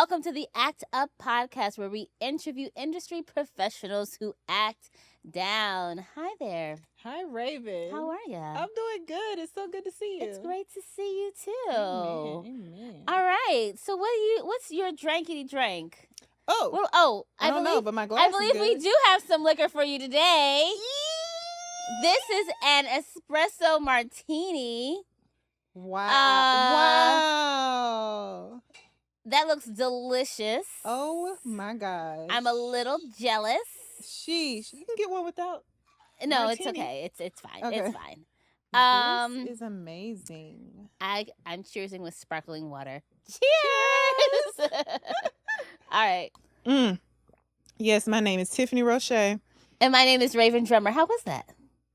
welcome to the Act Up podcast, where we interview industry professionals who act down. Hi there. Hi, Rhavynn. How are you? I'm doing good. It's so good to see you. It's great to see you too. Amen. All right. So what's your drankety drink? I don't know, but my glass I believe is we good. do have some liquor for you today. This is an espresso martini. Wow. That looks delicious. Oh my gosh. I'm a little jealous. Sheesh. You can get one without. No, martini. it's okay. It's fine. Okay. It's fine. This is amazing. I'm cheersing with sparkling water. Cheers! All right. Yes, my name is Tiffany ROSHAE. And my name is Rhavynn Drummer. How was that?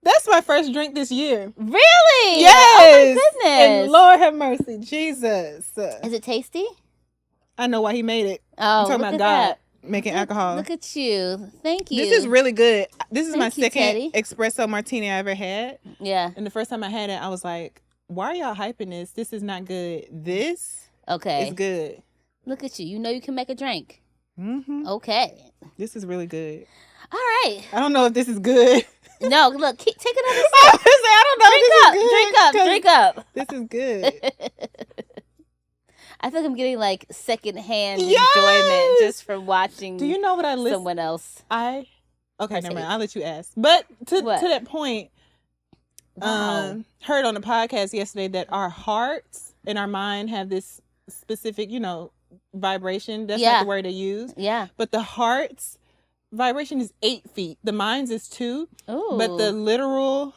That's my first drink this year. Really? Yes. Oh my goodness. And Lord have mercy, Jesus. Is it tasty? I know why he made it. Oh, I'm talking look about at God that. making alcohol. Look at you. Thank you. This is really good. This is my Thank you, second Teddy. espresso martini I ever had. Yeah. And the first time I had it, I was like, why are y'all hyping this? This is not good. This Okay. is good. Look at you. You know you can make a drink. Mm-hmm. Okay. This is really good. All right. I don't know if this is good. No, look. Take another sip. I don't know Drink up. This is good. I feel like I'm getting like secondhand Yes! enjoyment just from watching Do you know what I listen? someone else. Okay, never Partake. mind. I'll let you ask. But to What? that point, Wow. heard on the podcast yesterday that our hearts and our mind have this specific, vibration. That's Yeah. not the word they use. Yeah. But the heart's vibration is 8 feet. The mind's is 2. Ooh. But the literal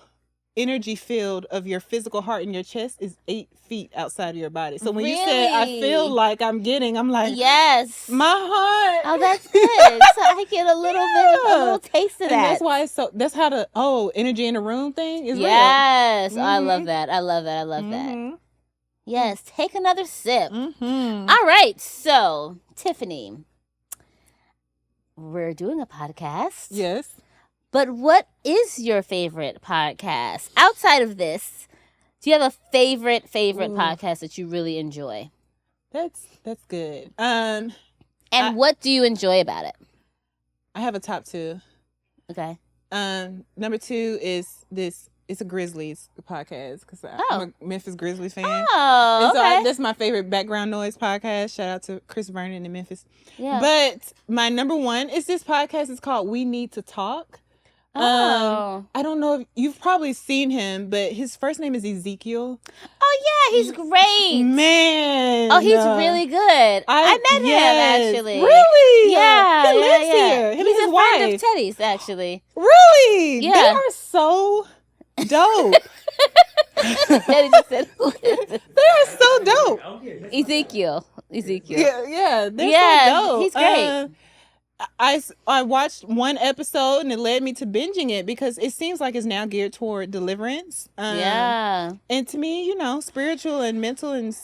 energy field of your physical heart in your chest is 8 feet outside of your body. So when you said, I Really? feel like I'm like, Yes. my heart. Oh, that's good. So I get a little bit of a little taste of And that. that's why that's how the energy in the room thing is yes. Oh, I love Mhm. that. I love that. I love that. Yes. Take another sip. Mm-hmm. All right. So, Tiffany, we're doing a podcast. Yes. But what is your favorite podcast? Outside of this, do you have a favorite Ooh. podcast that you really enjoy? That's good. And I- what do you enjoy about it? I have a top 2. Okay. Number 2 is this. It's a Grizzlies podcast because Oh. I'm a Memphis Grizzlies fan. Oh, And so okay. that's my favorite background noise podcast. Shout out to Chris Vernon in Memphis. Yeah. But my number 1 is this podcast. It's called We Need to Talk. Oh. I don't know if you've probably seen him, but his first name is Ezekiel. Oh, yeah. He's great. Man. Oh, he's really good. I met yes. him, actually. Really? Yeah. He lives yeah. here. Him He's and his a wife. friend of Teddy's, actually. Really? Yeah. They are so dope. Teddy just said, who is this? They are so dope. Ezekiel. Yeah, they're Yeah, so dope. he's great. I watched one episode and it led me to binging it because it seems like it's now geared toward deliverance. Yeah. And to me, spiritual and mental and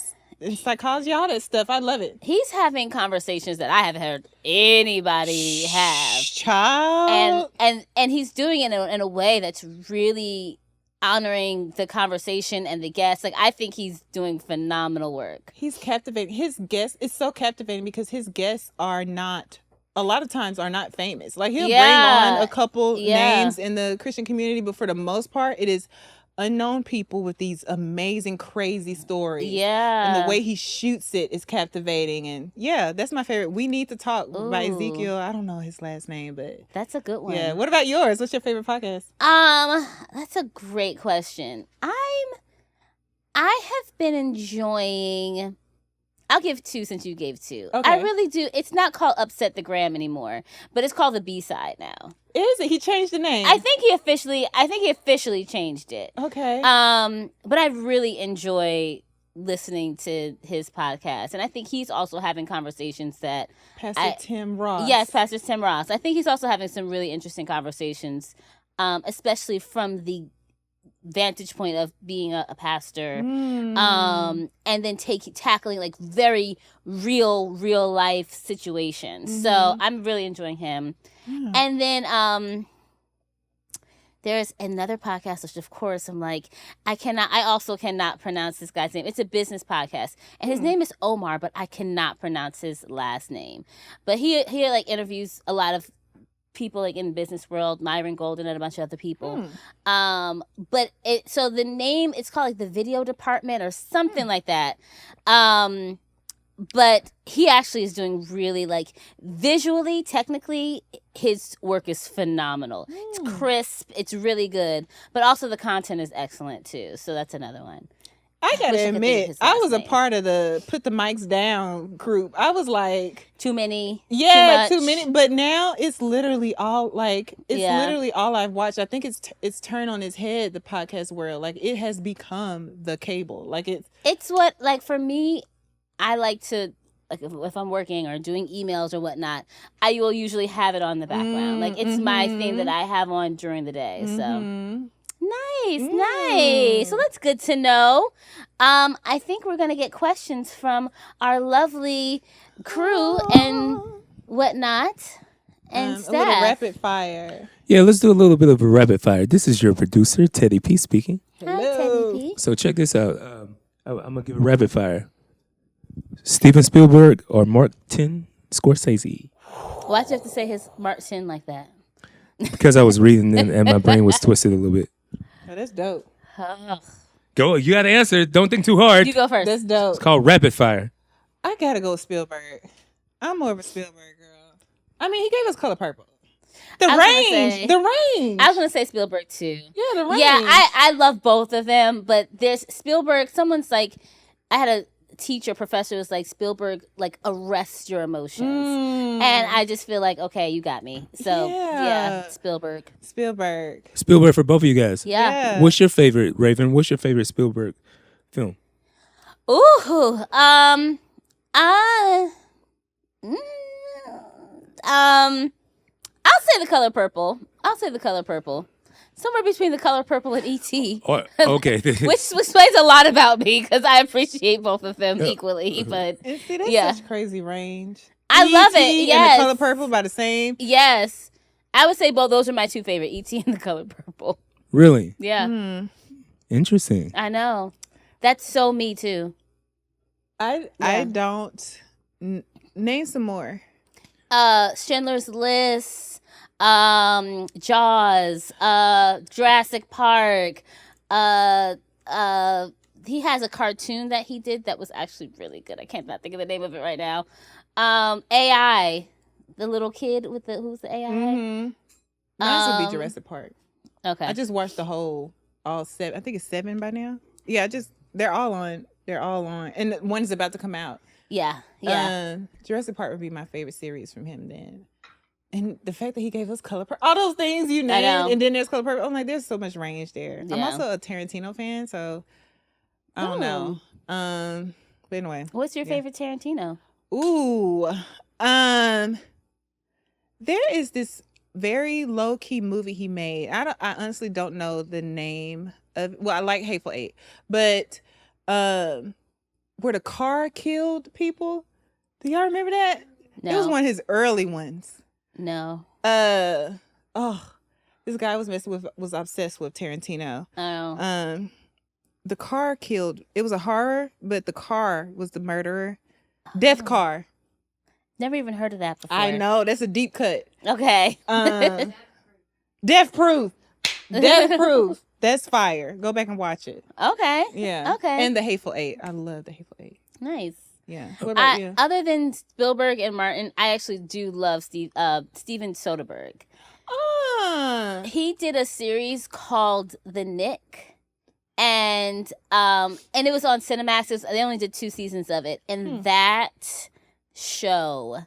psychology, all that stuff, I love it. He's having conversations that I haven't heard anybody have. Child. And he's doing it in a way that's really honoring the conversation and the guests. Like, I think he's doing phenomenal work. He's captivating. His guests, it's so captivating because his guests a lot of times are not famous. Like, he'll bring on a couple names in the Christian community, but for the most part, it is unknown people with these amazing, crazy stories. Yeah. And the way he shoots it is captivating. And yeah, that's my favorite. We Need to Talk by Ooh. Ezekiel. I don't know his last name, but That's a good one. yeah. What about yours? What's your favorite podcast? That's a great question. I have been enjoying. I'll give 2 since you gave 2. Okay. I really do. It's not called Upset the Gram anymore, but it's called The B-Side now. Is it? He changed the name. I think he officially changed it. Okay. But I really enjoy listening to his podcast, and I think he's also having conversations that Pastor Tim Ross. Yes, Pastor Tim Ross. I think he's also having some really interesting conversations, especially from the vantage point of being a pastor, and then tackling like very real life situations. So I'm really enjoying him. And then There's another podcast, which of course I'm like, I also cannot pronounce this guy's name. It's a business podcast. And his name is Omar, but I cannot pronounce his last name. But he like interviews a lot of people like in the business world, Myron Golden and a bunch of other people. But so the name, it's called like the Video Department or something like that. But he actually is doing really like visually, technically, his work is phenomenal. It's crisp, it's really good, but also the content is excellent too. So that's another one. I gotta admit, I was a part of the Put the Mics Down group. I was like, too many. Yeah, too many. But now it's literally all like literally all I've watched. I think it's turned on its head, the podcast world. Like it has become the cable. Like it's what, like, for me, I like to, like, if I'm working or doing emails or whatnot, I will usually have it on the background. Like, it's my thing that I have on during the day. So, nice. So that's good to know. I think we're going to get questions from our lovely crew and whatnot and staff. A little rapid fire. Yeah, let's do a little bit of a rapid fire. This is your producer, Teddy P, speaking. Hello. Hi, Teddy P. So check this out. I'm going to give a rapid fire. Steven Spielberg or Martin Scorsese? Why'd you have to say his Martin like that? Because I was reading and my brain was twisted a little bit. Oh, that's dope. Go, you got to answer. Don't think too hard. You go first. That's dope. It's called rapid fire. I got to go with Spielberg. I'm more of a Spielberg girl. I mean, he gave us Color Purple. The range. I was going to say Spielberg too. Yeah, the range. Yeah, I love both of them, but there's Spielberg. Someone's like, I had a professor was like, Spielberg like arrests your emotions, and I just feel like, okay, you got me. So yeah, Spielberg for both of you guys. Yeah. What's your favorite, Rhavynn? What's your favorite Spielberg film? Ooh, I'll say The Color Purple. Somewhere between The Color Purple and E.T. Okay. which explains a lot about me because I appreciate both of them equally. But see, that's such crazy range. I love it. Yes. And The Color Purple by the same. Yes. I would say both those are my two favorite, E.T. and The Color Purple. Really? Yeah. Interesting. I know. That's so me too. I don't. Name some more. Schindler's List. Jaws, Jurassic Park. He has a cartoon that he did that was actually really good. I can't think of the name of it right now. AI, the little kid with who's the AI? Mine would be Jurassic Park. Okay. I just watched the whole all 7. I think it's 7 by now. Yeah, they're all on, and one's about to come out. Yeah. Jurassic Park would be my favorite series from him then. And the fact that he gave us Color Purple, all those things you named, and then there's Color Purple. I'm like, there's so much range there. Yeah. I'm also a Tarantino fan, so I don't know. But anyway. What's your favorite Tarantino? Ooh. There is this very low-key movie he made. I honestly don't know the name of, well, I like Hateful Eight, but where the car killed people. Do y'all remember that? No. It was one of his early ones. No. This guy was obsessed with Tarantino. Oh. The car killed. It was a horror, but the car was the murderer. Death Car. Never even heard of that before. I know, that's a deep cut. Okay. Death Proof. Death Proof. That's fire. Go back and watch it. Okay. Yeah. Okay. And The Hateful Eight. I love The Hateful Eight. Nice. Yeah. What about you? Other than Spielberg and Martin, I actually do love Steven Soderbergh. He did a series called The Nick, and it was on Cinemax. They only did 2 seasons of it, and that show,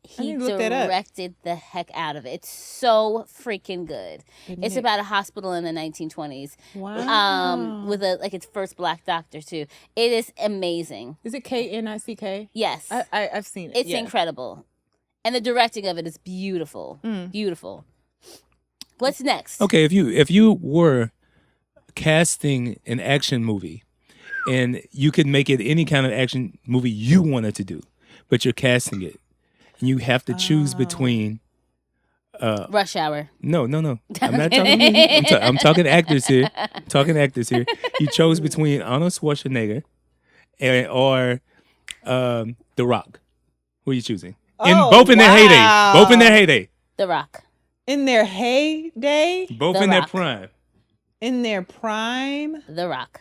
he directed the heck out of it. It's so freaking good. It's about a hospital in the 1920s. Wow. With its first black doctor too. It is amazing. Is it K-N-I-C-K? Yes. I've seen it. It's incredible. And the directing of it is beautiful. Beautiful. What's next? Okay, if you were casting an action movie and you could make it any kind of action movie you wanted to do, but you're casting it, and you have to choose between Rush Hour. No. I'm not talking. I'm talking actors here. You chose between Arnold Schwarzenegger or The Rock. Who are you choosing? Both in their heyday. The Rock. In their heyday? Both in their prime. In their prime? The Rock.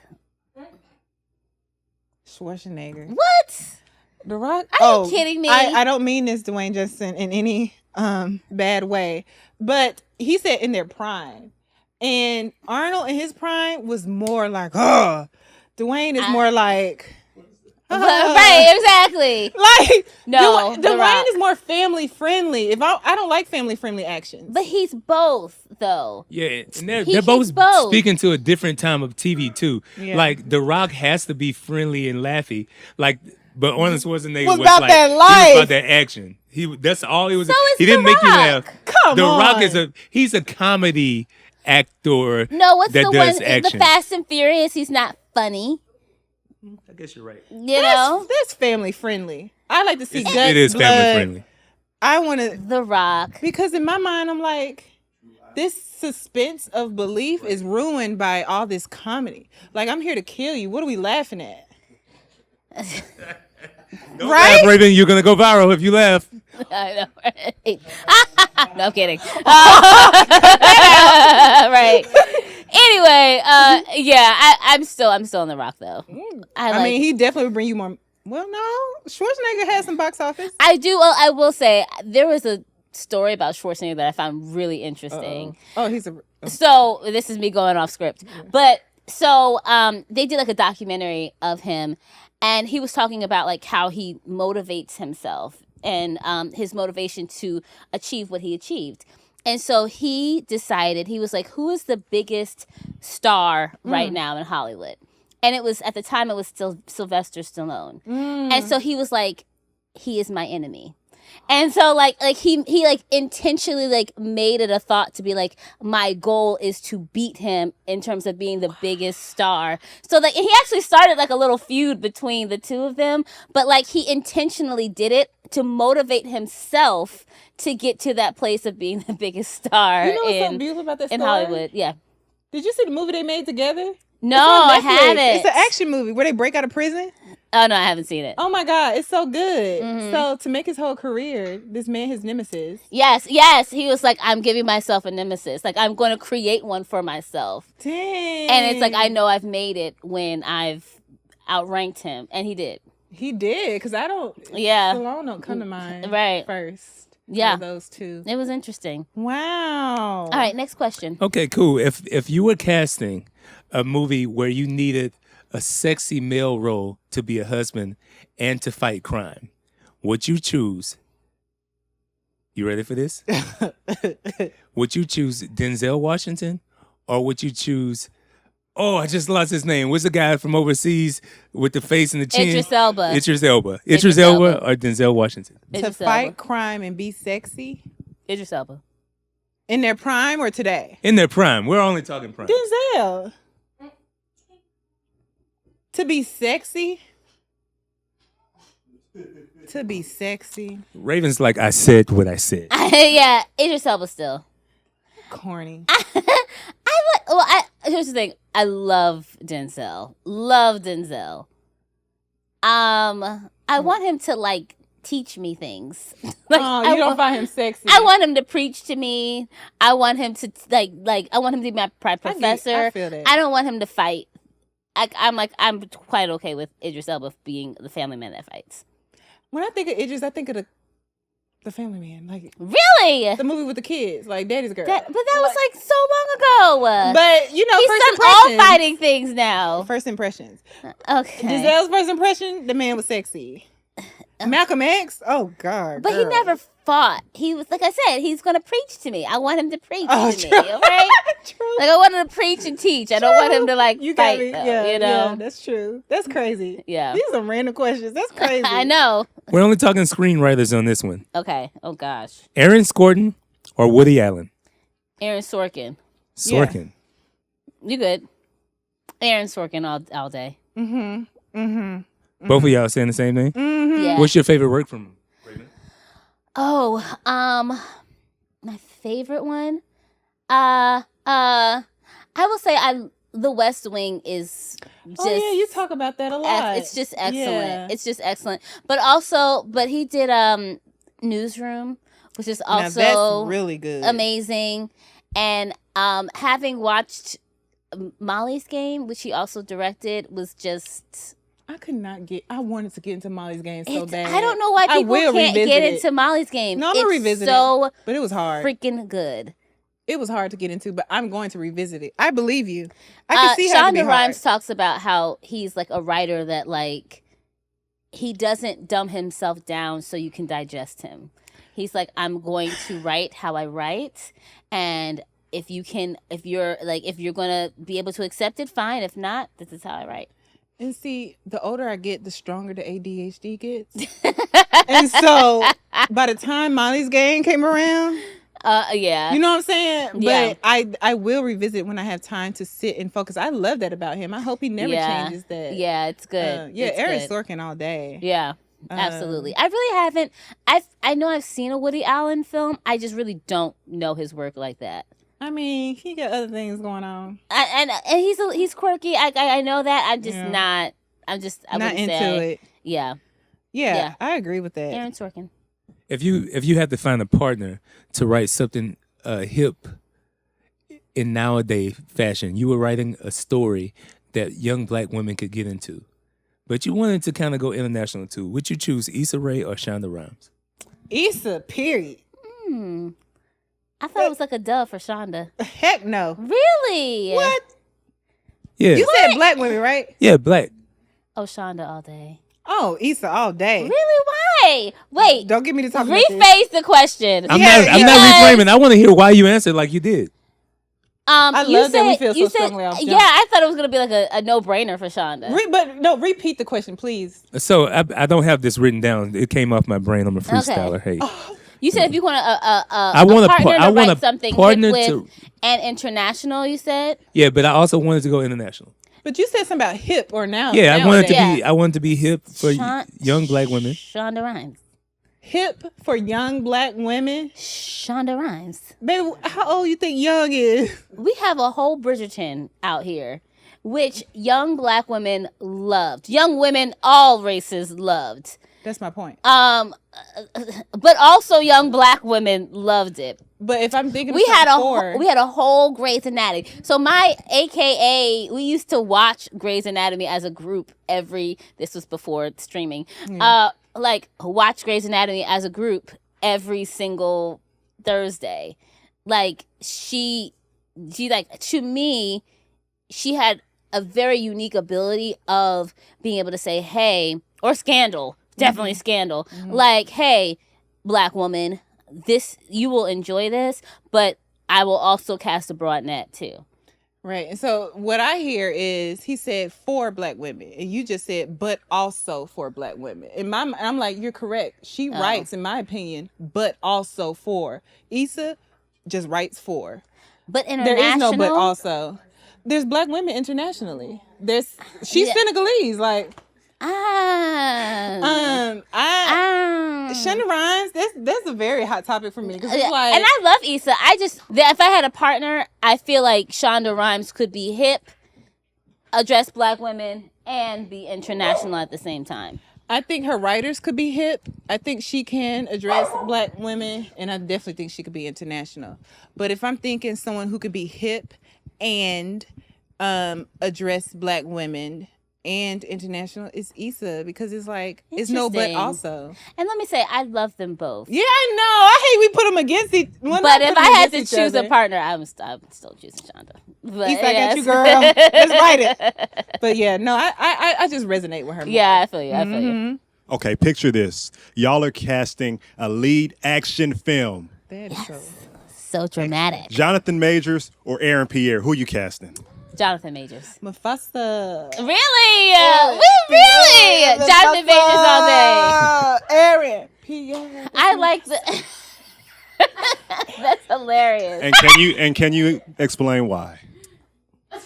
Schwarzenegger. What? The Rock? Are you kidding me? I don't mean this, Dwayne Johnson, in any bad way. But he said in their prime. And Arnold in his prime was more like, Dwayne is more like... Right, exactly. Like, no, Dwayne is more family friendly. I don't like family friendly actions, but he's both though. Yeah, and they're both speaking to a different time of TV too. Yeah. Like The Rock has to be friendly and laughy, like, but Arnold Schwarzenegger was about like, that life. He was about that action. That's all he was. So he didn't make you laugh. Come The on. Rock he's a comedy actor. No, what's that the does one? action. The Fast and Furious. He's not funny. I guess you're right. You know, that's family friendly. I like to see guts, it is blood. family friendly. I want to The Rock, because in my mind I'm like, this suspense of belief is ruined by all this comedy. Like, I'm here to kill you. What are we laughing at? Don't laugh, Rhavynn. You're gonna go viral if you laugh. I know, right? No, I'm kidding. Right. Anyway, yeah, I'm still on The Rock though. I mean, he definitely would bring you more. Well, no, Schwarzenegger has some box office. I do. Well, I will say there was a story about Schwarzenegger that I found really interesting. So this is me going off script, but so they did like a documentary of him, and he was talking about like how he motivates himself and his motivation to achieve what he achieved. And so he decided, he was like, who is the biggest star right now in Hollywood? And it was, at the time, it was still Sylvester Stallone. And so he was like, he is my enemy. And so like he like intentionally like made it a thought to be like, my goal is to beat him in terms of being the biggest star. So like he actually started like a little feud between the two of them, but like he intentionally did it to motivate himself to get to that place of being the biggest star. You know what's so beautiful about that story? In Hollywood? Yeah. Did you see the movie they made together? No, I haven't. It's an action movie where they break out of prison. Oh, no, I haven't seen it. Oh, my God. It's so good. So to make his whole career, this man, his nemesis. Yes. He was like, I'm giving myself a nemesis. Like, I'm going to create one for myself. Dang. And it's like, I know I've made it when I've outranked him. And he did. He did. Because I don't. Yeah. Stallone don't come to mind. Right. First. Yeah. Those two. It was interesting. Wow. All right. Next question. Okay, cool. If you were casting a movie where you needed a sexy male role to be a husband and to fight crime, would you choose? You ready for this? Would you choose Denzel Washington, or would you choose? Oh, I just lost his name. What's the guy from overseas with the face and the chin? Idris Elba. Idris Elba or Denzel Washington? To fight crime and be sexy? Idris Elba. In their prime or today? In their prime. We're only talking prime. Denzel. To be sexy? To be sexy. Rhavynn's like, I said what I said. Yeah, Idris Elba still. Corny. Here's the thing. I love Denzel. I want him to like teach me things. Like, you don't find him sexy. I want him to preach to me. I want him to like I want him to be my professor. I feel that. I don't want him to fight. I'm quite okay with Idris Elba being the family man that fights. When I think of Idris, I think of the Family Man, like really the movie with the kids, like Daddy's Girl. But that was like so long ago. But you know, he's first done all impressions. fighting things now. First impressions. Okay. Giselle's first impression, the man was sexy. Malcolm X, oh God. But girl. he never fought. He was, like I said, he's going to preach to me. I want him to preach to true. me, okay? True. Like, I want him to preach and teach. I don't want him to, like, You fight, got me. though, Yeah, you know? yeah, that's true. That's crazy. Yeah. These are random questions. That's crazy. I know. We're only talking screenwriters on this one. Okay. Oh, gosh. Aaron Sorkin or Woody Allen? Aaron Sorkin. Sorkin. You good. Aaron Sorkin all day. Both of y'all saying the same thing? Yeah. What's your favorite work from him? Oh, My favorite one? I will say The West Wing is just... Oh, yeah, you talk about that a lot. It's just excellent. Yeah. It's just excellent. But he did Newsroom, which is also that's really good. Amazing. And having watched Molly's Game, which he also directed, was just... I wanted to get into Molly's Game so bad. I don't know why people can't get into Molly's Game. No, I'm going to revisit it. But it was hard. Freaking good. It was hard to get into, but I'm going to revisit it. I believe you. I can see how Shonda Rhimes talks about how he's like a writer that like he doesn't dumb himself down so you can digest him. He's like, I'm going to write how I write, and if you're gonna be able to accept it, fine. If not, this is how I write. And see, the older I get, the stronger the ADHD gets. And so by the time Molly's Game came around, yeah, you know what I'm saying? Yeah. But I will revisit when I have time to sit and focus. I love that about him. I hope he never changes that. Yeah, it's good. Aaron Sorkin all day. Yeah, absolutely. I really haven't. I know I've seen a Woody Allen film. I just really don't know his work like that. I mean, he got other things going on. And he's quirky. I know that. I'm just not. I not into it. Yeah. Yeah, I agree with that. Aaron Sorkin. If you had to find a partner to write something hip in nowadays fashion, you were writing a story that young black women could get into, but you wanted to kind of go international too. Would you choose Issa Rae or Shonda Rhimes? Issa, period. I thought it was like a dove for Shonda. Heck no. Really? What? Yeah. You said black women, right? Yeah, black. Oh, Shonda all day. Oh, Issa all day. Really? Why? Wait. Don't get me to talk about rephrase the question. I'm not reframing. I want to hear why you answered like you did. I love that we feel so strongly off. Yeah, I thought it was gonna be like a no-brainer for Shonda. Repeat the question, please. So I don't have this written down. It came off my brain. I'm a freestyler. Okay. Hey. You said if you want a partner to write something with and international, you said? Yeah, but I also wanted to go international. But you said something about hip or now. Yeah, I wanted to be hip for young black women. Shonda Rhimes. Hip for young black women? Shonda Rhimes. Baby, how old you think young is? We have a whole Bridgerton out here, which young black women loved. Young women, all races loved. That's my point. But also young black women loved it. But if I'm thinking, we had a whole Grey's Anatomy. So my AKA, we used to watch Grey's Anatomy as a group this was before streaming. Watch Grey's Anatomy as a group every single Thursday. Like she like, to me, she had a very unique ability of being able to say, hey, or Scandal. Definitely Scandal. Mm-hmm. Like, hey, black woman, you will enjoy this, but I will also cast a broad net too. Right. And so what I hear is he said for black women, and you just said but also for black women. I'm like, you're correct. She writes, in my opinion, but also for. Issa just writes for. But international. There is no but also. There's black women internationally. She's Senegalese, like. Shonda Rhimes, that's a very hot topic for me. It's like, and I love Issa. If I had a partner, I feel like Shonda Rhimes could be hip, address black women, and be international at the same time. I think her writers could be hip. I think she can address black women, and I definitely think she could be international. But if I'm thinking someone who could be hip and address black women and international, is Issa, because it's like it's no but also. And let me say, I love them both. Yeah, I know. I hate we put them against each. But if I had to choose a partner, I'm still choosing Shonda. But Issa, I got you, girl. Let's write it. But yeah, no, I just resonate with her. Yeah, more. I feel you. I feel you. Okay, picture this: y'all are casting a lead action film. That is so dramatic. Johnathan Majors or Aaron Pierre? Who you casting? Johnathan Majors. Mufasa. Really? Really? Johnathan Majors all day. Aaron. Pierre. I like the... That's hilarious. And can you explain why? An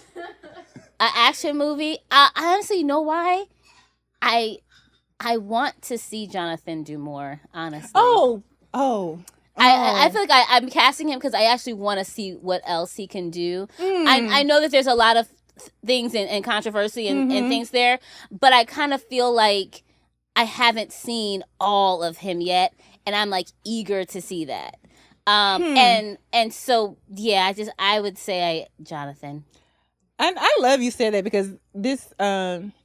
action movie? I honestly, you know why? I want to see Johnathan do more, honestly. Oh. I feel like I'm casting him because I actually want to see what else he can do. I know that there's a lot of things and controversy and things there, but I kind of feel like I haven't seen all of him yet, and I'm like eager to see that. And so yeah, I would say Johnathan. And I love you said that because this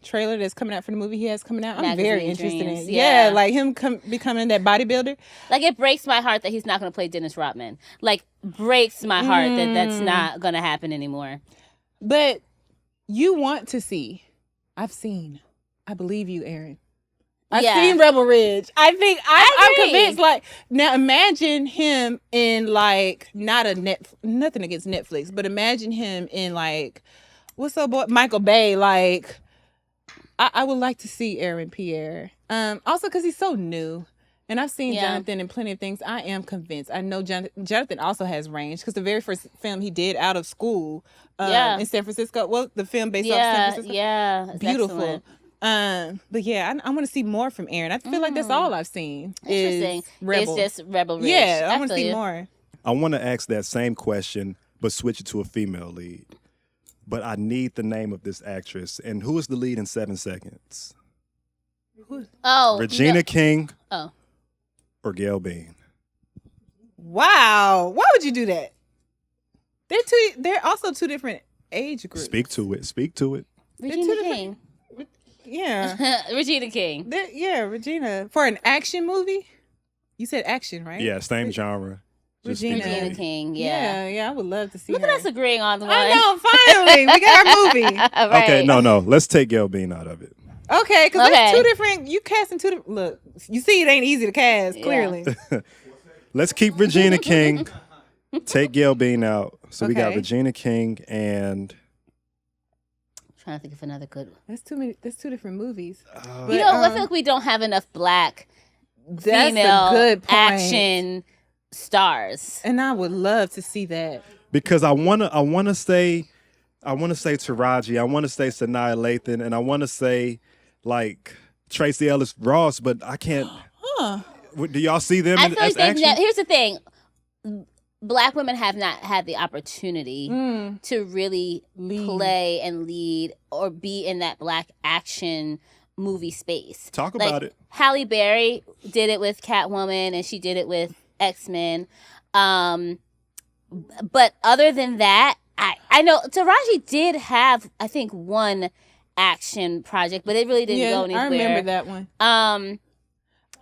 trailer that's coming out for the movie he has coming out, I'm very interested in it. Yeah, like him becoming that bodybuilder. Like, it breaks my heart that he's not going to play Dennis Rodman. Like, breaks my heart that that's not going to happen anymore. But you want to see. I believe you, Aaron. I've seen Rebel Ridge. I think I'm convinced. Like, now imagine him in like nothing against Netflix, but imagine him in like what's up, boy, Michael Bay. Like, I would like to see Aaron Pierre. Also because he's so new, and I've seen Johnathan in plenty of things. I am convinced. I know Johnathan also has range because the very first film he did out of school, in San Francisco. Well, the film based off San Francisco. Beautiful. Excellent. But yeah, I want to see more from Aaron. I feel like that's all I've seen. Interesting. Rebel. It's just Rebel Ridge. Yeah, I want to see more. I want to ask that same question, but switch it to a female lead. But I need the name of this actress. And who is the lead in 7 Seconds? Regina King. Or Gail Bean. Wow, why would you do that? They're also two different age groups. Speak to it. Regina King. Yeah. Regina King. Regina. For an action movie? You said action, right? Yeah, same genre. Regina King, Yeah, I would love to see Look her. at us agreeing on the one. I know, finally. We got our movie. Right. Okay, no. Let's take Gail Bean out of it. Okay, because there's two different... You casting two different... Look, you see it ain't easy to cast, clearly. Let's keep Regina King. Take Gail Bean out. So we got Regina King and... Trying to think of another good one. There's two different movies. I feel like we don't have enough black female action stars, and I would love to see that because I wanna say Taraji, I wanna say Sanaa Lathan, and I wanna say like Tracy Ellis Ross, but I can't. Do y'all see them? I feel like here's the thing. Black women have not had the opportunity to really play and lead or be in that black action movie space. Talk about it. Halle Berry did it with Catwoman, and she did it with X-Men. But other than that, I know Taraji did have, I think, one action project, but it really didn't go anywhere. I remember that one.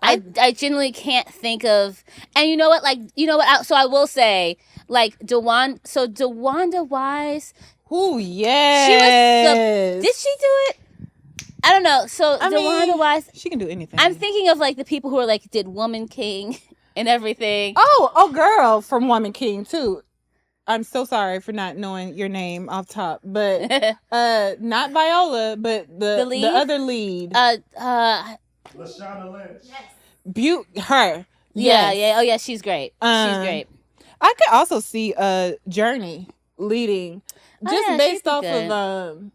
I genuinely can't think of, and you know what? So I will say, like DeWanda Wise. Oh yes. Did she do it? I don't know. So DeWanda Wise, she can do anything. I'm thinking of like the people who are like did Woman King and everything. Oh, girl from Woman King too. I'm so sorry for not knowing your name off top, but not Viola, but the other lead. Lashana Lynch. Her. Yeah. Oh yeah, she's great. She's great. I could also see Journey leading just based off of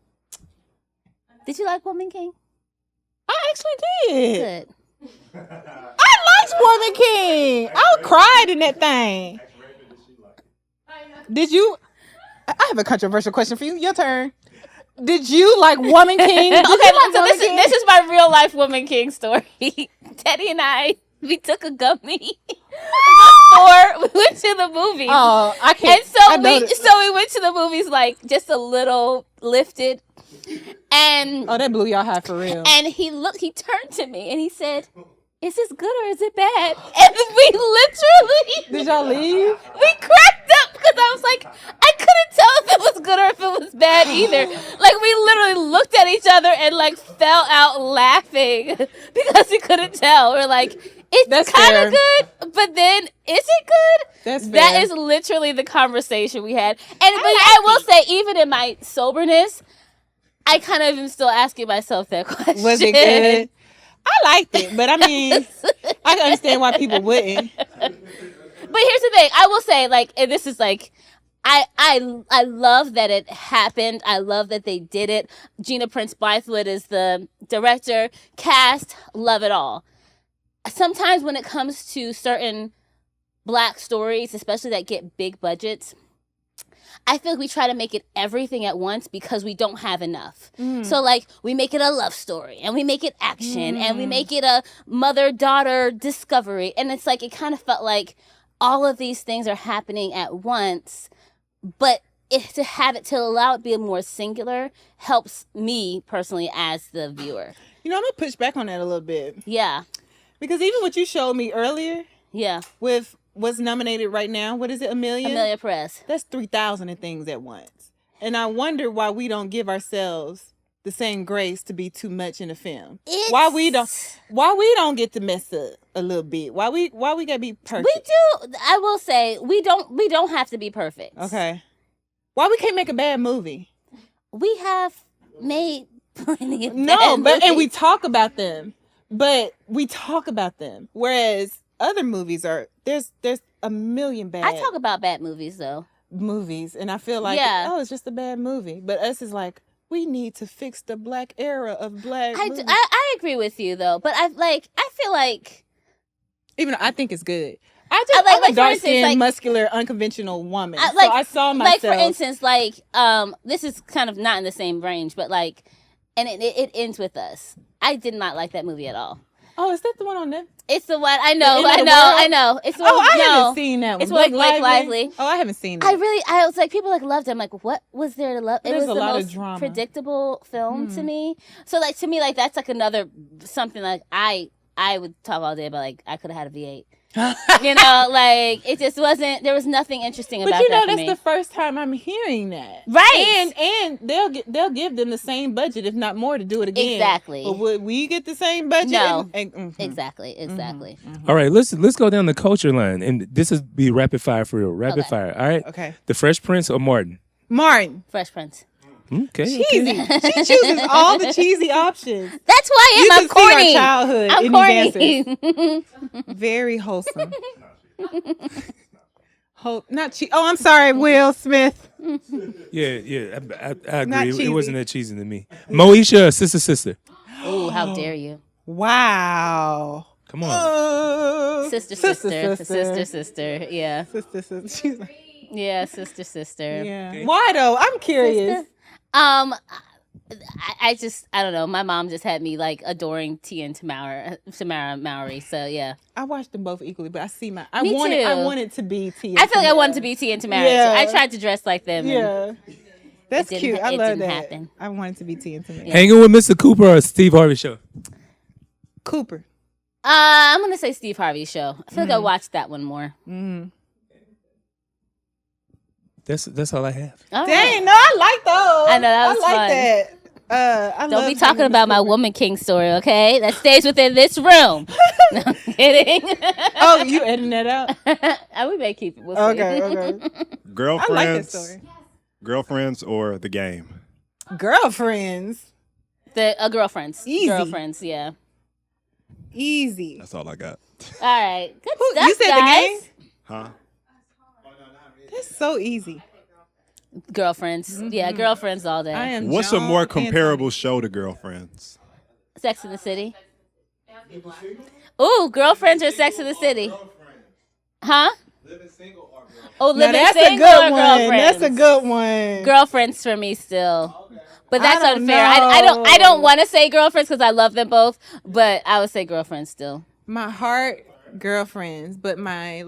Did you like Woman King? I actually did. Good. I liked Woman King. I cried in that thing. Did you? I have a controversial question for you. Your turn. Did you like Woman King? This is my real life Woman King story. Teddy and we took a gummy before we went to the movies. Oh, I can't. And so we went to the movies like just a little lifted. And that blew y'all high for real. And he turned to me and he said, "Is this good or is it bad?" And we literally did y'all leave? We cracked up because I was like, I couldn't tell if it was good or if it was bad either. Like, we literally looked at each other and like fell out laughing because we couldn't tell. We're like, it's kind of good, but then is it good? That's fair. That is literally the conversation we had. And I will say, even in my soberness, I kind of am still asking myself that question. Was it good? I liked it, but I mean, I can understand why people wouldn't. But here's the thing. I will say, like, and this is like, I love that it happened. I love that they did it. Gina Prince Bythewood is the director. Cast, love it all. Sometimes when it comes to certain Black stories, especially that get big budgets, I feel like we try to make it everything at once because we don't have enough. So, like, we make it a love story, and we make it action, and we make it a mother-daughter discovery. And it's like, it kind of felt like all of these things are happening at once, but to allow it to be more singular helps me personally as the viewer. I'm going to push back on that a little bit. Yeah. Because even what you showed me earlier. Yeah. With what's nominated right now, what is it, Amelia Perez. That's 3,000 and things at once. And I wonder why we don't give ourselves the same grace to be too much in a film. Why we don't get to mess up a little bit. Why we gotta be perfect. We do. I will say we don't have to be perfect. Okay. Why we can't make a bad movie? We have made plenty of No, bad and we movies. talk about them. Whereas other movies there's a million bad I talk about bad movies though. movies, and I feel like it's just a bad movie. But us is like, we need to fix the black era of black movies. I agree with you though, but I feel like Even though I think it's good. like, I'm a for dark instance, skinned, like- muscular, unconventional woman. I- So I saw myself. like for instance, like this is kind of not in the same range, but like, and it ends with us. I did not like that movie at all. Oh, is that the one on Netflix? It's the one I The know. End of the I know. World? It's the one. Oh, I no. haven't seen that one. It's with Blake Lively. Oh, I haven't seen it. I was like, people like loved it. I'm like, what was there to love? It There's was a the lot of most drama. predictable film to me. So like to me, like that's like another something like I would talk all day about. Like I could have had a V8. Like it just wasn't. There was nothing interesting about But that for that's me. the first time I'm hearing that. Right. And they'll give them the same budget, if not more, to do it again. Exactly. But would we get the same budget? No. Mhm. Exactly. All right, let's go down the culture line, and this is be rapid fire for real. Rapid fire. All right. Okay. The Fresh Prince or Martin? Martin. Fresh Prince. Okay. Cheesy. She chooses all the cheesy options. That's why I am. You I'm can see our corny. childhood I'm in these corny. answers. Very wholesome. Not cheesy. Oh, I'm sorry, Will Smith. Yeah. I Not agree. cheesy. It wasn't that cheesy to me. Moesha, sister. Ooh, how dare you? Wow. Come on. Sister. Yeah. Sister. She's like, Yeah, sister. yeah. Okay. Why though? I'm curious. I don't know. My mom just had me like adoring Tia and Tamara Mowry. So yeah, I watched them both equally, but I see Me I too. wanted to be Tia. I feel like I wanted to be Tia and Tamara. Yeah. Too. I tried to dress like them. And Yeah. That's It didn't cute. ha- I it love didn't that. happen. I wanted to be Tia and Tamara. Hanging with Mr. Cooper or Steve Harvey show? Cooper. I'm gonna say Steve Harvey's show. I feel like I watched that one more. Mm. That's all I have. All Dang, right. no, I like those. I know, that was I like fun. that. I Don't love be talking Hanging about with my Cooper. Woman King story, okay? That stays within this room. No, I'm kidding. Oh, you editing that out? We may keep it. We'll see. Okay. I like that story. Girlfriends or The Game? Girlfriends. Girlfriends. Easy. Girlfriends, yeah. Easy. That's all I got. All right. Good Who- stuff, you said guys. The Game? Huh? That's so easy. Girlfriends. Yeah, girlfriends all day. I am. What's a John more and comparable show to Girlfriends? Sex in the City. Ooh, Girlfriends or Sex in the City? Huh? Oh, Now, Living that's a Single good or one. Girlfriends? That's a good one. Girlfriends for me still. But that's I don't unfair. I don't know. want to say Girlfriends because I love them both, but I would say Girlfriends still. My heart, Girlfriends, but my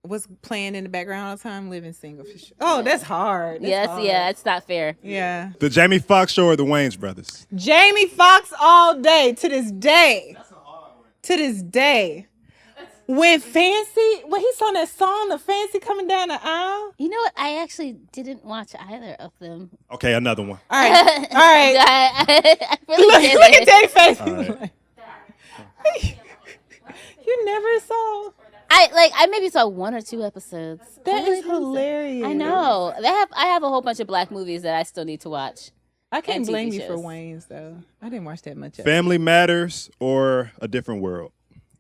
what's playing in the background all the time? Living Single for sure. Oh, that's hard. That's hard. Yeah, it's not fair. Yeah. The Jamie Foxx show or the Wayans brothers? Jamie Foxx all day to this day. To this day. When he saw that song, the Fancy coming down the aisle. You know what? I actually didn't watch either of them. Okay, another one. All right. All right. I really Look didn't. at Jay's face. All right. You never saw. I maybe saw one or two episodes. That I really is didn't. hilarious. I know. I have a whole bunch of black movies that I still need to watch. I can't And TV blame you for shows. Wayne's though. I didn't watch that much of it. Family Matters or A Different World?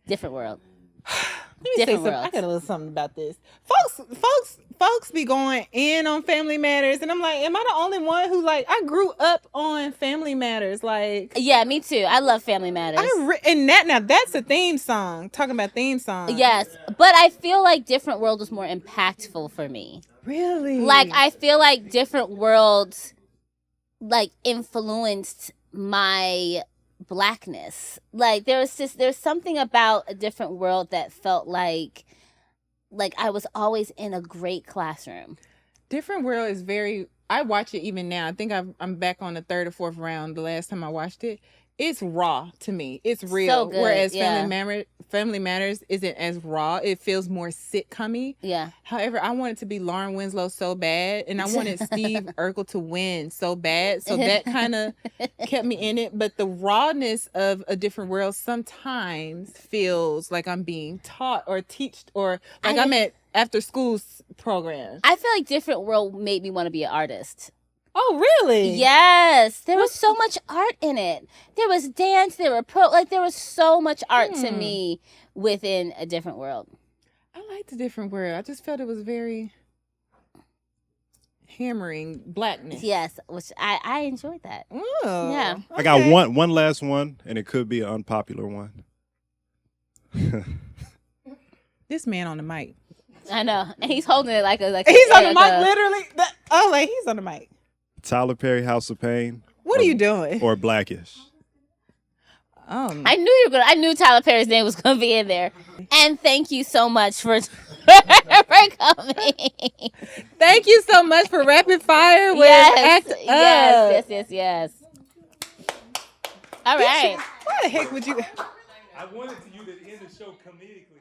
Different world. Let me say Different something. I worlds. got a little something about this. Folks folks be going in on Family Matters, and I'm like, am I the only one who like? I grew up on Family Matters, like. Yeah, me too. I love Family Matters. And now that's a theme song. Talking about theme songs. Yes, but I feel like Different World was more impactful for me. Really? Like, I feel like Different Worlds, like, influenced my blackness. Like, there's something about A Different World that felt like I was always in a great classroom. Different World is very. I watch it even now. I think I'm back on the third or fourth round. The last time I watched it, it's raw to me. It's real. So good, Whereas yeah. Family Matters isn't as raw. It feels more sitcom-y. Yeah. However, I wanted to be Lauren Winslow so bad, and I wanted Steve Urkel to win so bad. So that kind of kept me in it. But the rawness of A Different World sometimes feels like I'm being taught or teached, or like I'm at after school program. I feel like Different World made me want to be an artist. Oh, really? Yes. There was so much art in it. There was dance, there was so much art to me within A Different World. I liked A Different World. I just felt it was very hammering blackness. Yes, which I enjoyed that. Oh, Yeah. okay. I got one last one, and it could be an unpopular one. This man on the mic. I know. And he's holding it like He's on the mic, literally. Like he's on the mic. Tyler Perry, House of Pain. What are you doing? Or Blackish. I knew Tyler Perry's name was gonna be in there. And thank you so much for coming. Thank you so much for Rapid Fire with Act Up. Yes. All right. Why the heck would you? I wanted you to end the show comedically.